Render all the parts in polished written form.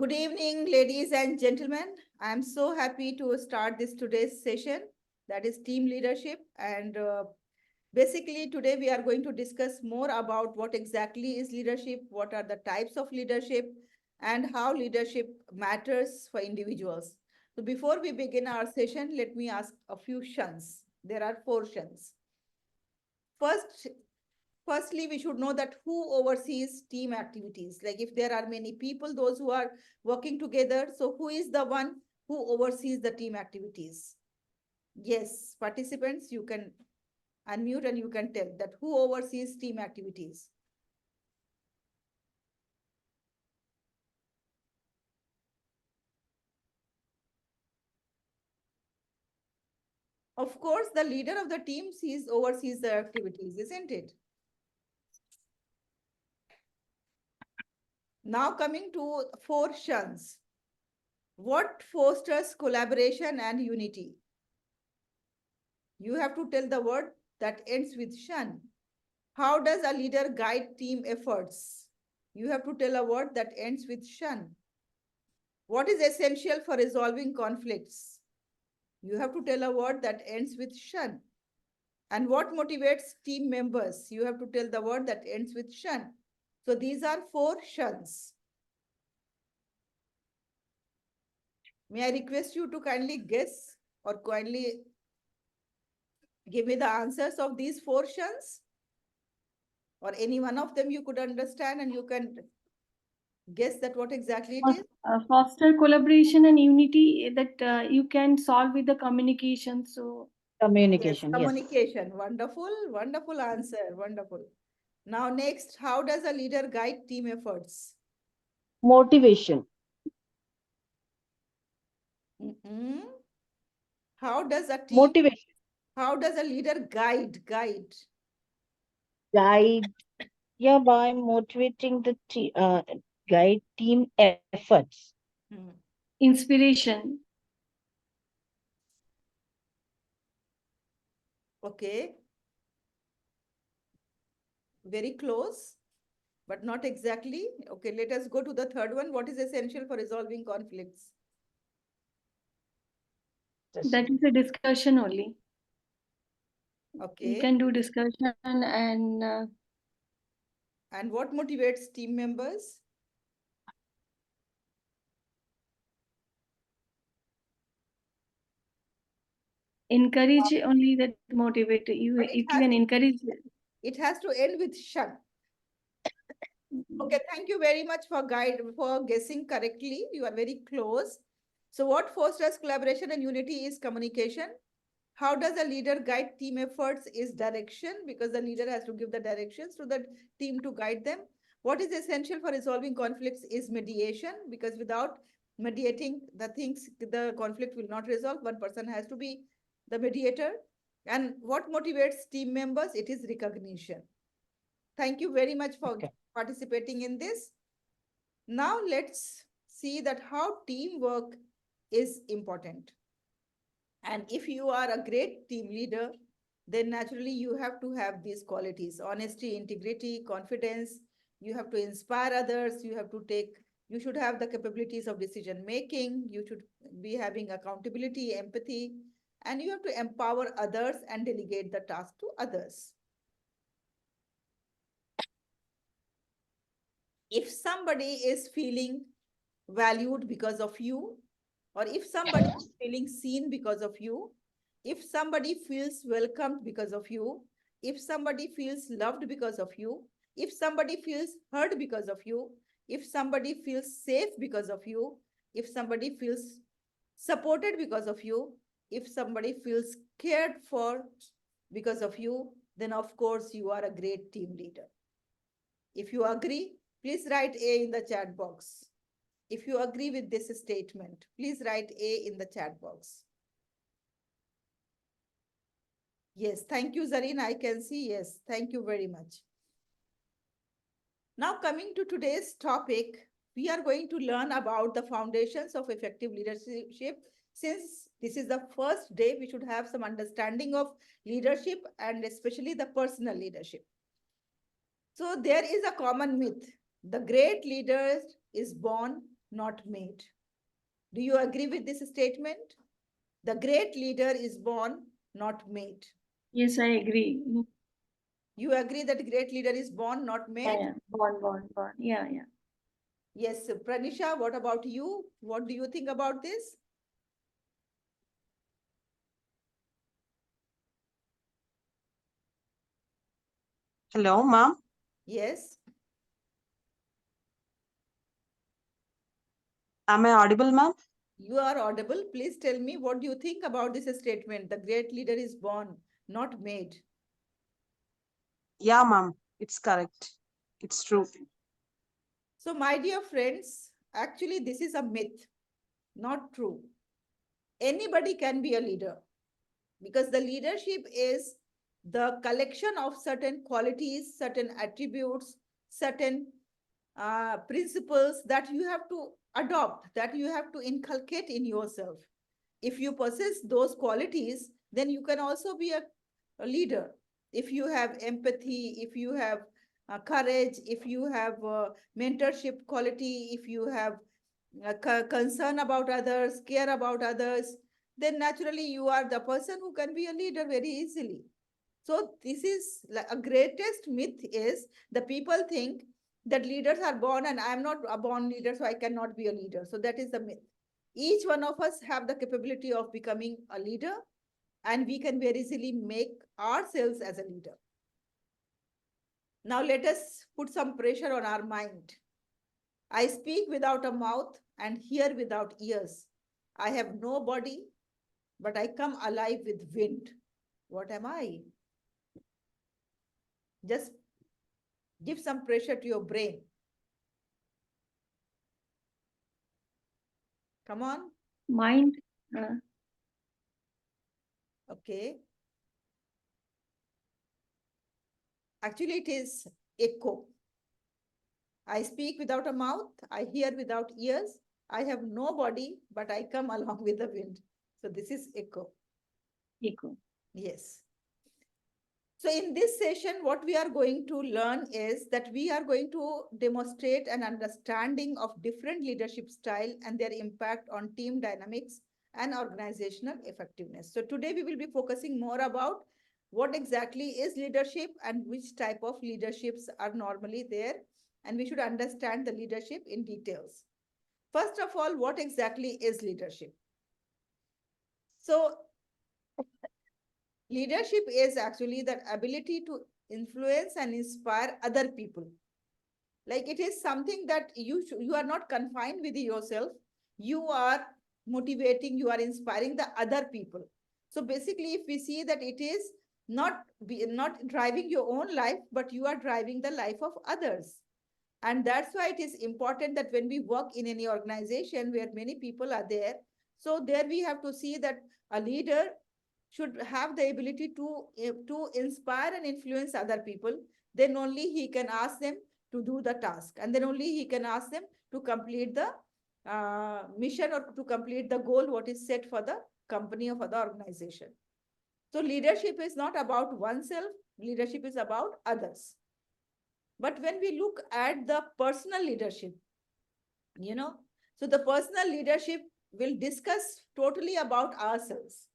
Good evening, ladies and gentlemen. I am so happy to start this today's session, that is team leadership. And basically, today we are going to discuss more about what exactly is leadership, what are the types of leadership, and how leadership matters for individuals. So before we begin our session, let me ask a few shuns. There are four shuns. First, Firstly, we should know that who oversees team activities. Like if there are many people, those who are working together, so who is the one who oversees the team activities? Yes, participants, you can unmute and you can tell that who oversees team activities. Of course, the leader of the team oversees the activities, isn't it? Now coming to four shuns. What fosters collaboration and unity? You have to tell the word that ends with shun. How does a leader guide team efforts? You have to tell a word that ends with shun. What is essential for resolving conflicts? You have to tell a word that ends with shun. And what motivates team members? You have to tell the word that ends with shun. So these are four shuns. May I request you to kindly guess or kindly give me the answers of these four shuns? Or any one of them you could understand and you can guess that what exactly it is? Foster collaboration and unity that you can solve with the communication. So Yes, Communication, yes. communication. Wonderful, wonderful answer. Wonderful. Now, next, how does a leader guide team efforts? Motivation, Mm-mm. How does a team, motivation, how does a leader guide? guide, yeah, by motivating the guide team efforts. Hmm. inspiration, Okay, very close, but not exactly. Okay, let us go to the third one. What is essential for resolving conflicts? Yes. that is a discussion only. You Okay, can do discussion and and what motivates team members? encourage only that motivate you. But If you can encourage. it has to end with shun. Okay, thank you very much for guessing correctly. You are very close. So what fosters collaboration and unity is communication. How does a leader guide team efforts is direction, because the leader has to give the directions to the team to guide them. What is essential for resolving conflicts is mediation, because without mediating the things, the conflict will not resolve. One person has to be the mediator. And what motivates team members? It is recognition. Thank you very much for Okay. participating in this. Now let's see that how teamwork is important. And if you are a great team leader, then naturally you have to have these qualities: honesty, integrity, confidence. You have to inspire others. You should have the capabilities of decision making. You should be having accountability, empathy, and you have to empower others and delegate the task to others. If somebody is feeling valued because of you, or if somebody is feeling seen because of you, if somebody feels welcomed because of you, if somebody feels loved because of you, if somebody feels heard because of you, if somebody feels safe because of you, if somebody feels supported because of you, if somebody feels cared for because of you, then of course you are a great team leader. If you agree, please write A in the chat box. If you agree with this statement, please write A in the chat box. Yes, thank you, Zareen. I can see. Yes, thank you very much. Now, coming to today's topic, we are going to learn about the foundations of effective leadership. Since this is the first day, we should have some understanding of leadership and especially the personal leadership. So, there is a common myth: the great leader is born, not made. Do you agree with this statement? The great leader is born, not made. Yes, I agree. You agree that great leader is born, not Yeah, made? yeah. Born. Yeah, yeah. Yes, Pranisha, what about you? What do you think about this? Hello, ma'am. Yes. Am I audible, ma'am? You are audible. Please tell me, what do you think about this statement? The great leader is born, not made. Yeah, ma'am. It's correct. It's true. So, my dear friends, actually, this is a myth, not true. Anybody can be a leader because the leadership is the collection of certain qualities, certain attributes, certain principles that you have to adopt, that you have to inculcate in yourself. If you possess those qualities, then you can also be a leader. If you have empathy, if you have courage, if you have mentorship quality, if you have concern about others, care about others, then naturally you are the person who can be a leader very easily. So this is like a greatest myth is the people think that leaders are born and I am not a born leader, so I cannot be a leader. So that is the myth. Each one of us have the capability of becoming a leader, and we can very easily make ourselves as a leader. Now let us put some pressure on our mind. I speak without a mouth and hear without ears. I have no body, but I come alive with wind. What am I? Just give some pressure to your brain. Come on. Mind. Okay. Actually, it is echo. I speak without a mouth. I hear without ears. I have no body, but I come along with the wind. So this is echo. Echo. Yes. So in this session, what we are going to learn is that we are going to demonstrate an understanding of different leadership style and their impact on team dynamics and organizational effectiveness. So today we will be focusing more about what exactly is leadership and which type of leaderships are normally there. And we should understand the leadership in details. First of all, what exactly is leadership? So leadership is actually the ability to influence and inspire other people. Like it is something that you are not confined with yourself. You are motivating, you are inspiring the other people. So basically, if we see that it is not driving your own life, but you are driving the life of others. And that's why it is important that when we work in any organization where many people are there, so there we have to see that a leader should have the ability to inspire and influence other people. Then only he can ask them to do the task, and then only he can ask them to complete the mission or to complete the goal what is set for the company or for the organization. So leadership is not about oneself, leadership is about others. But when we look at the personal leadership, you know, so the personal leadership will discuss totally about ourselves.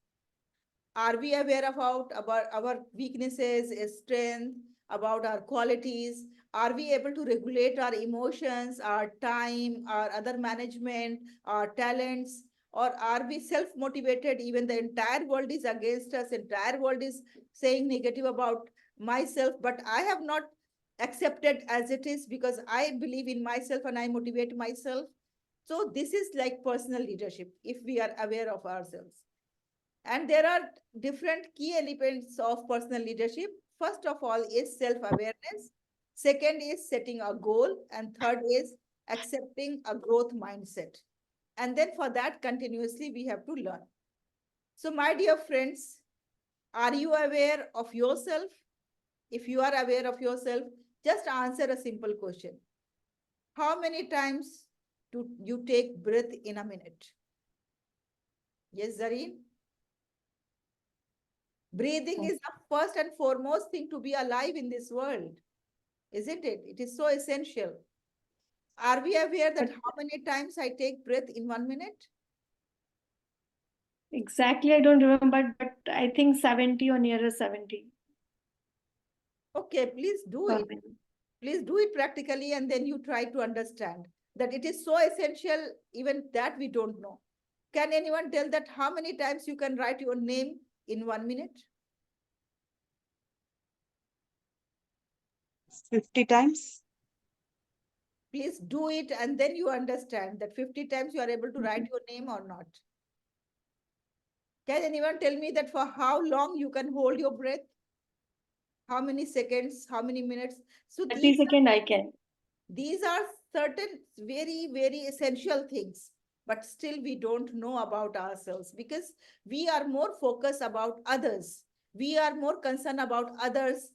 Are we aware about our weaknesses, strength, about our qualities? Are we able to regulate our emotions, our time, our other management, our talents? Or are we self-motivated? Even the entire world is against us, entire world is saying negative about myself, but I have not accepted as it is because I believe in myself and I motivate myself. So this is like personal leadership if we are aware of ourselves. And there are different key elements of personal leadership. First of all is self-awareness. Second is setting a goal. And third is accepting a growth mindset. And then for that, continuously, we have to learn. So my dear friends, are you aware of yourself? If you are aware of yourself, just answer a simple question. How many times do you take breath in a minute? Yes, Zareen? Breathing is the first and foremost thing to be alive in this world, isn't it? It is so essential. Are we aware that how many times I take breath in 1 minute? Exactly, I don't remember, but I think 70 or nearer 70 Okay, please do per it. minute. Please do it practically, and then you try to understand that it is so essential, even that we don't know. Can anyone tell that how many times you can write your name in 1 minute? 50 times. Please do it, and then you understand that 50 times you are able to write your name or not. Can anyone tell me that for how long you can hold your breath? How many seconds? How many minutes? So 30 seconds I can. these are certain very, very essential things, but still we don't know about ourselves because we are more focused about others. We are more concerned about others'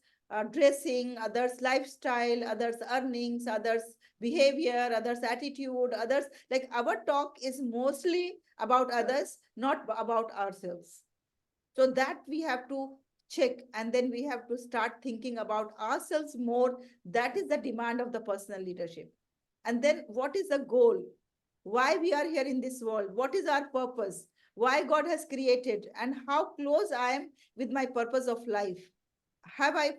dressing, others' lifestyle, others' earnings, others' behavior, others' attitude, others. Like our talk is mostly about others, not about ourselves. So that we have to check, and then we have to start thinking about ourselves more. That is the demand of the personal leadership. And then what is the goal? Why we are here in this world? What is our purpose? Why God has created, and how close I am with my purpose of life? Have I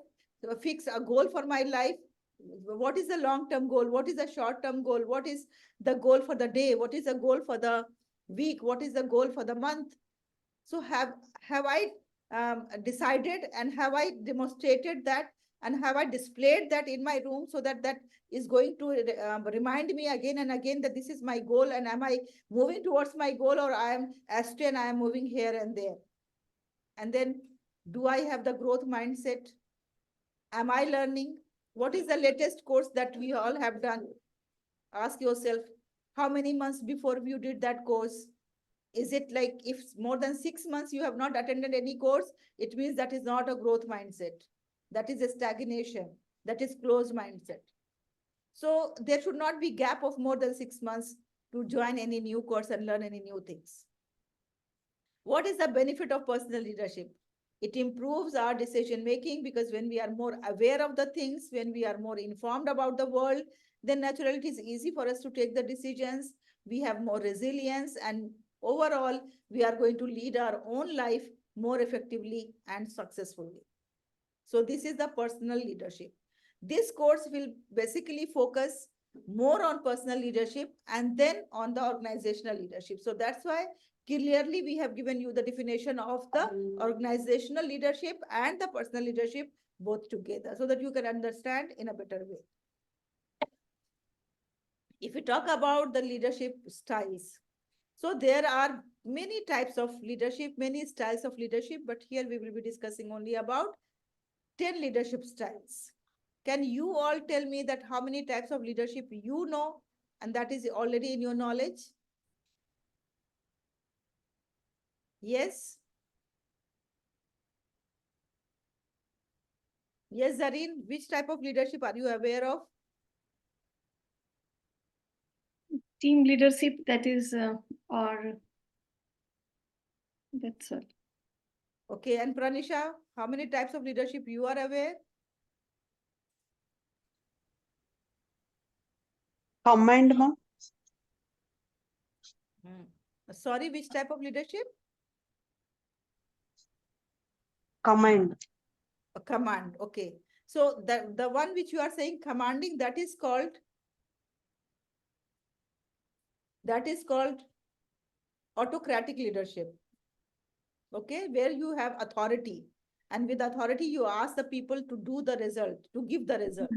fixed a goal for my life? What is the long term goal? What is the short term goal? What is the goal for the day? What is the goal for the week? What is the goal for the month? So have I decided, and have I demonstrated that, and have I displayed that in my room, so that that is going to remind me again and again that this is my goal, and am I moving towards my goal, or I am astray and I am moving here and there? And then, do I have the growth mindset? Am I learning? What is the latest course that we all have done? Ask yourself, how many months before you did that course? Is it like if more than 6 months you have not attended any course, it means that is not a growth mindset. That is a stagnation. That is closed mindset. So there should not be gap of more than 6 months to join any new course and learn any new things. What is the benefit of personal leadership? It improves our decision making, because when we are more aware of the things, when we are more informed about the world, then naturally it is easy for us to take the decisions. We have more resilience, and overall, we are going to lead our own life more effectively and successfully. So this is the personal leadership. This course will basically focus more on personal leadership and then on the organizational leadership. So that's why clearly we have given you the definition of the organizational leadership and the personal leadership both together, so that you can understand in a better way. If we talk about the leadership styles, so there are many types of leadership, many styles of leadership, but here we will be discussing only about 10 leadership styles. Can you all tell me that how many types of leadership you know, and that is already in your knowledge? Yes? Yes, Zareen, which type of leadership are you aware of? Team leadership, that is, or that's all. Okay, and Pranisha, how many types of leadership you are aware? Command, ma'am. Sorry, which type of leadership? Command. A command, okay. So the one which you are saying commanding, that is called autocratic leadership. Okay, where you have authority, and with authority you ask the people to do the result, to give the result.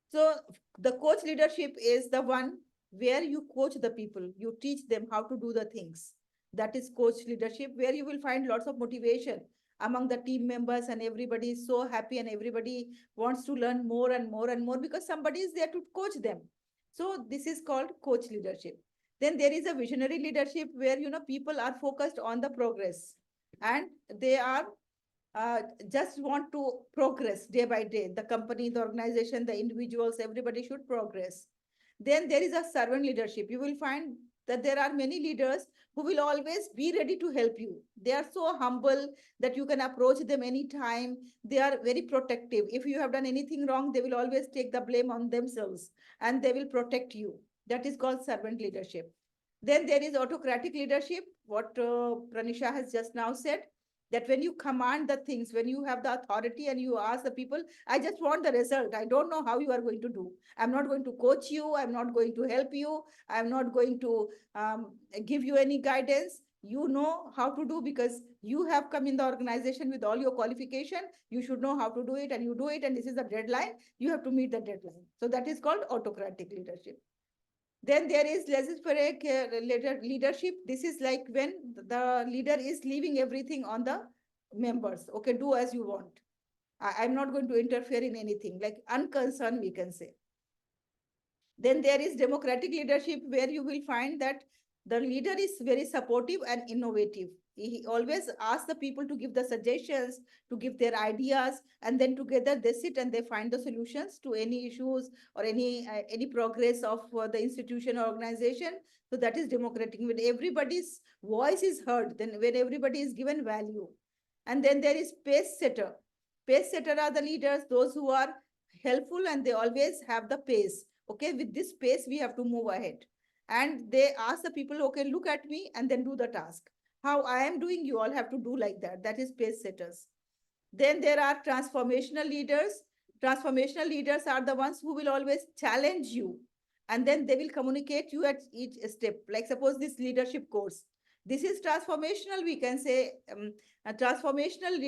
So the coach leadership is the one where you coach the people, you teach them how to do the things. That is coach leadership, where you will find lots of motivation among the team members, and everybody is so happy and everybody wants to learn more and more and more because somebody is there to coach them. So this is called coach leadership. Then there is a visionary leadership where people are focused on the progress, and they are just want to progress day by day. The company, the organization, the individuals, everybody should progress. Then there is a servant leadership. You will find that there are many leaders who will always be ready to help you. They are so humble that you can approach them anytime. They are very protective. If you have done anything wrong, they will always take the blame on themselves and they will protect you. That is called servant leadership. Then there is autocratic leadership, what Pranisha has just now said, that when you command the things, when you have the authority and you ask the people, I just want the result. I don't know how you are going to do. I'm not going to coach you. I'm not going to help you. I'm not going to give you any guidance. You know how to do because you have come in the organization with all your qualification. You should know how to do it and you do it. And this is the deadline. You have to meet the deadline. So that is called autocratic leadership. Then there is laissez-faire leadership. This is like when the leader is leaving everything on the members. Okay, do as you want. I'm not going to interfere in anything, like unconcerned, we can say. Then there is democratic leadership, where you will find that the leader is very supportive and innovative. He always asks the people to give the suggestions, to give their ideas, and then together they sit and they find the solutions to any issues or any progress of the institution or organization. So that is democratic. When everybody's voice is heard, then when everybody is given value. And then there is pace setter. Pace setter are the leaders, those who are helpful and they always have the pace. Okay, with this pace, we have to move ahead. And they ask the people, okay, look at me and then do the task. How I am doing, you all have to do like that. That is pace setters. Then there are transformational leaders. Transformational leaders are the ones who will always challenge you. And then they will communicate you at each step. Like suppose this leadership course. This is transformational, we can say, a transformational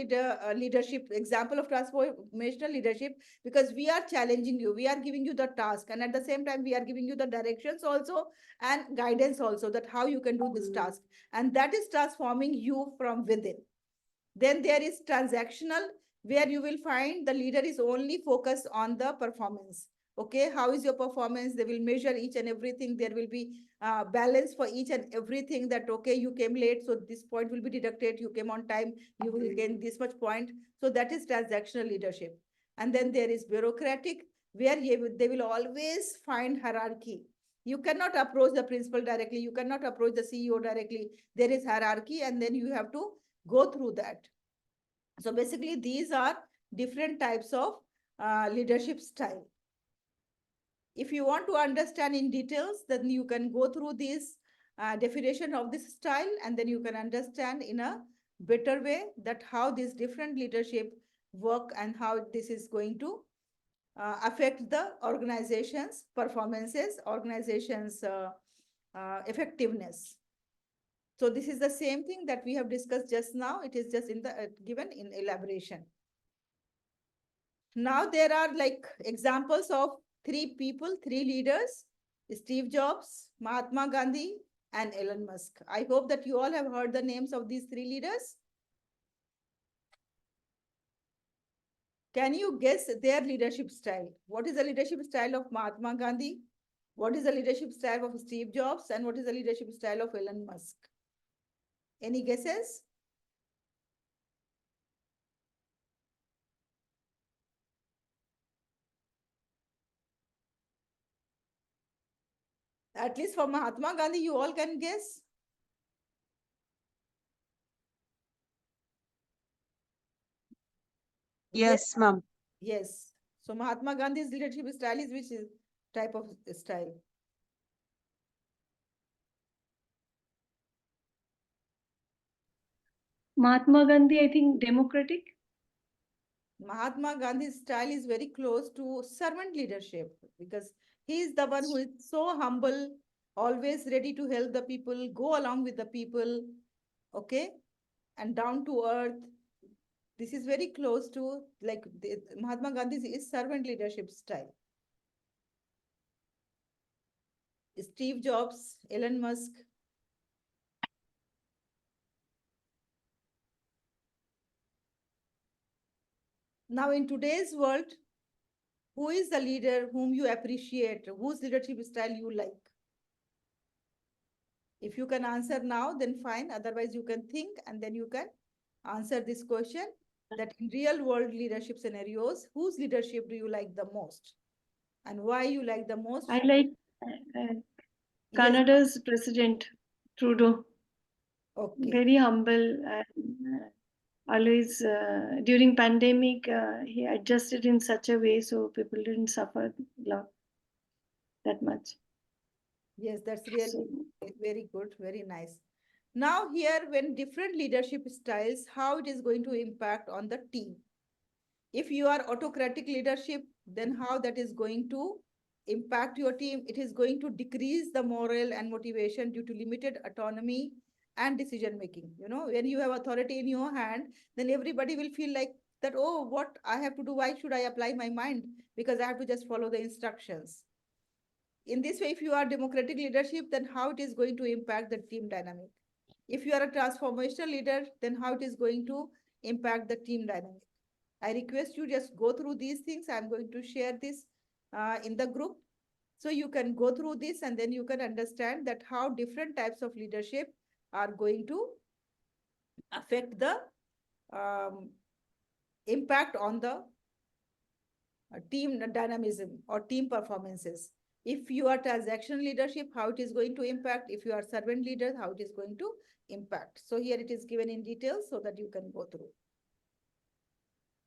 leadership, example of transformational leadership, because we are challenging you, we are giving you the task, and at the same time, we are giving you the directions also and guidance also that how you can do this task. And that is transforming you from within. Then there is transactional, where you will find the leader is only focused on the performance. Okay, how is your performance? They will measure each and everything. There will be balance for each and everything, that, okay, you came late, so this point will be deducted. You came on time, you will gain this much point. So that is transactional leadership. And then there is bureaucratic, where they will always find hierarchy. You cannot approach the principal directly. You cannot approach the CEO directly. There is hierarchy, and then you have to go through that. So basically, these are different types of leadership style. If you want to understand in details, then you can go through this definition of this style, and then you can understand in a better way that how this different leadership work and how this is going to affect the organization's performances, organization's effectiveness. So this is the same thing that we have discussed just now. It is just in the given in elaboration. Now there are like examples of three people, three leaders: Steve Jobs, Mahatma Gandhi, and Elon Musk. I hope that you all have heard the names of these three leaders. Can you guess their leadership style? What is the leadership style of Mahatma Gandhi? What is the leadership style of Steve Jobs? And what is the leadership style of Elon Musk? Any guesses? At least for Mahatma Gandhi, you all can guess. Yes, ma'am. Yes. So Mahatma Gandhi's leadership style is which is type of style? Mahatma Gandhi, I think democratic. Mahatma Gandhi's style is very close to servant leadership, because he is the one who is so humble, always ready to help the people, go along with the people, okay, and down to earth. This is very close to like Mahatma Gandhi's is servant leadership style. Steve Jobs, Elon Musk. Now in today's world, who is the leader whom you appreciate? Whose leadership style you like? If you can answer now, then fine. Otherwise, you can think and then you can answer this question, that in real world leadership scenarios, whose leadership do you like the most? And why you like the most? I like uh, Yes, Canada's President Trudeau, okay. very humble and always during pandemic he adjusted in such a way so people didn't suffer lot that much. Yes, that's really So, very good, very nice. Now here, when different leadership styles, how it is going to impact on the team. If you are autocratic leadership, then how that is going to impact your team? It is going to decrease the morale and motivation due to limited autonomy and decision making. You know, when you have authority in your hand, then everybody will feel like that, oh, what I have to do? Why should I apply my mind? Because I have to just follow the instructions. In this way, if you are democratic leadership, then how it is going to impact the team dynamic? If you are a transformational leader, then how it is going to impact the team dynamic? I request you just go through these things. I'm going to share this in the group. So you can go through this and then you can understand that how different types of leadership are going to affect the um, impact on the team dynamism or team performances. If you are transactional leadership, how it is going to impact. If you are servant leader, how it is going to impact. So here it is given in detail so that you can go through.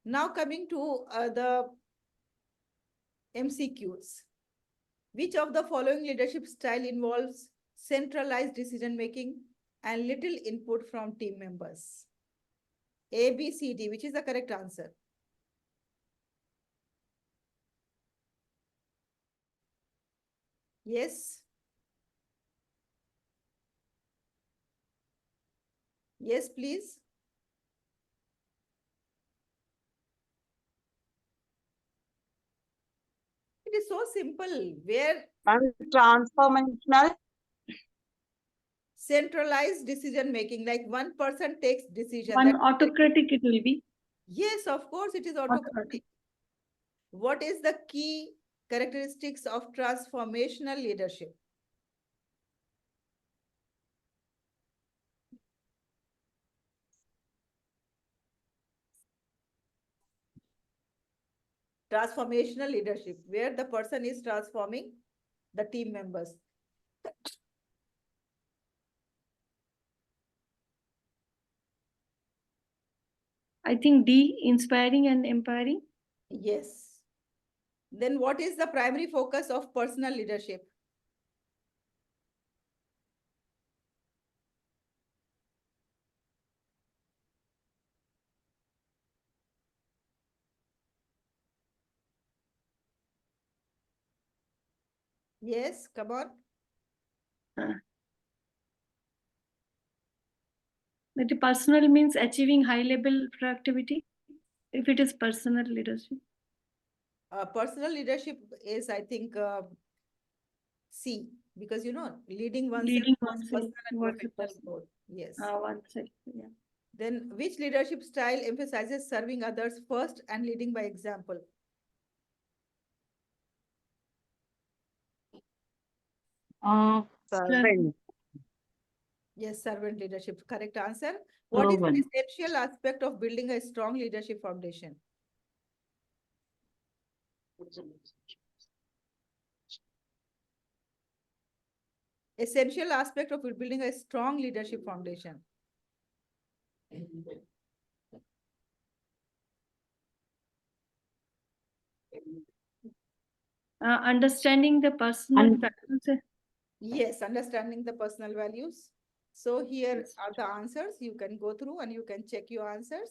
Now coming to the MCQs. Which of the following leadership style involves centralized decision making and little input from team members? A, B, C, D. Which is the correct answer? Yes. Yes, please. It is so simple. Where And transformational. centralized decision making, like one person takes decision. one That autocratic it will be. yes, of course, it is Autocratic. autocratic. What is the key characteristics of transformational leadership? Transformational leadership, where the person is transforming the team members. I think D, inspiring and empowering. Yes. Then what is the primary focus of personal leadership? Yes, come on. But the personal means achieving high level productivity if it is personal leadership. Personal leadership is, I think, C, because leading oneself Leading towards oneself personal and towards the professional person. growth. Yes. Oneself, yeah. Then which leadership style emphasizes serving others first and leading by example? Servant. Yes, servant leadership. Correct answer. What is the essential aspect of building a strong leadership foundation? Essential aspect of building a strong leadership foundation. Understanding the personal values. Yes, understanding the personal values. So here are the answers. You can go through and you can check your answers.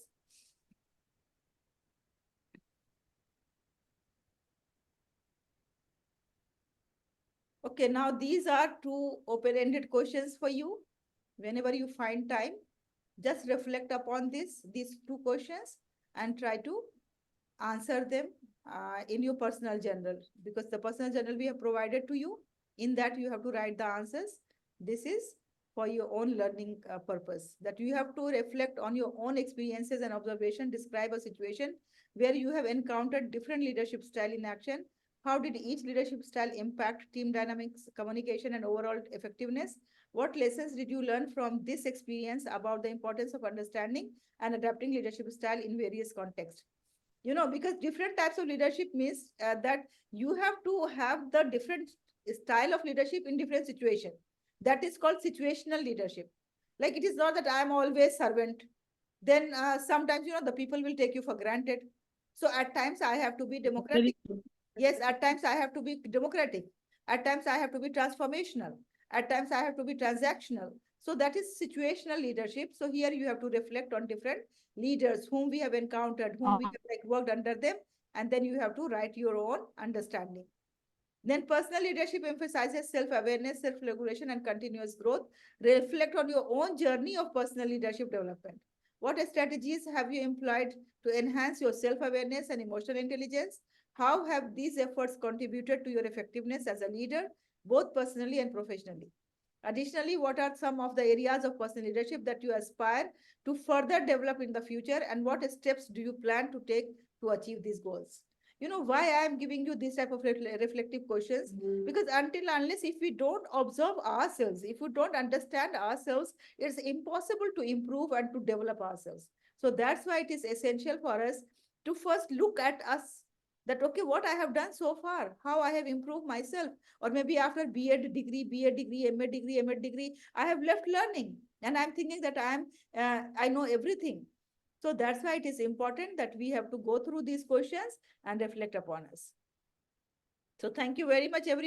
Okay, now these are two open-ended questions for you. Whenever you find time, just reflect upon these two questions and try to answer them in your personal journal, because the personal journal we have provided to you, in that you have to write the answers. This is for your own learning purpose, that you have to reflect on your own experiences and observation, describe a situation where you have encountered different leadership style in action. How did each leadership style impact team dynamics, communication, and overall effectiveness? What lessons did you learn from this experience about the importance of understanding and adapting leadership style in various contexts? You know, because different types of leadership means that you have to have the different style of leadership in different situation. That is called situational leadership. Like, it is not that I am always servant. Then sometimes, you know, the people will take you for granted. So at times I have to be democratic. Very true. Yes, at times I have to be democratic. At times I have to be transformational. At times I have to be transactional. So that is situational leadership. So here you have to reflect on different leaders whom we have encountered, whom we have like worked under them, and then you have to write your own understanding. Then personal leadership emphasizes self-awareness, self-regulation, and continuous growth. Reflect on your own journey of personal leadership development. What strategies have you employed to enhance your self-awareness and emotional intelligence? How have these efforts contributed to your effectiveness as a leader, both personally and professionally? Additionally, what are some of the areas of personal leadership that you aspire to further develop in the future, and what steps do you plan to take to achieve these goals? You know why I am giving you this type of reflective questions? Because unless if we don't observe ourselves, if we don't understand ourselves, it's impossible to improve and to develop ourselves. So that's why it is essential for us to first look at us, that okay, what I have done so far, how I have improved myself. Or maybe after B.Ed degree, M.Ed degree, I have left learning and I'm thinking that I know everything. So that's why it is important that we have to go through these questions and reflect upon us. So thank you very much, everyone.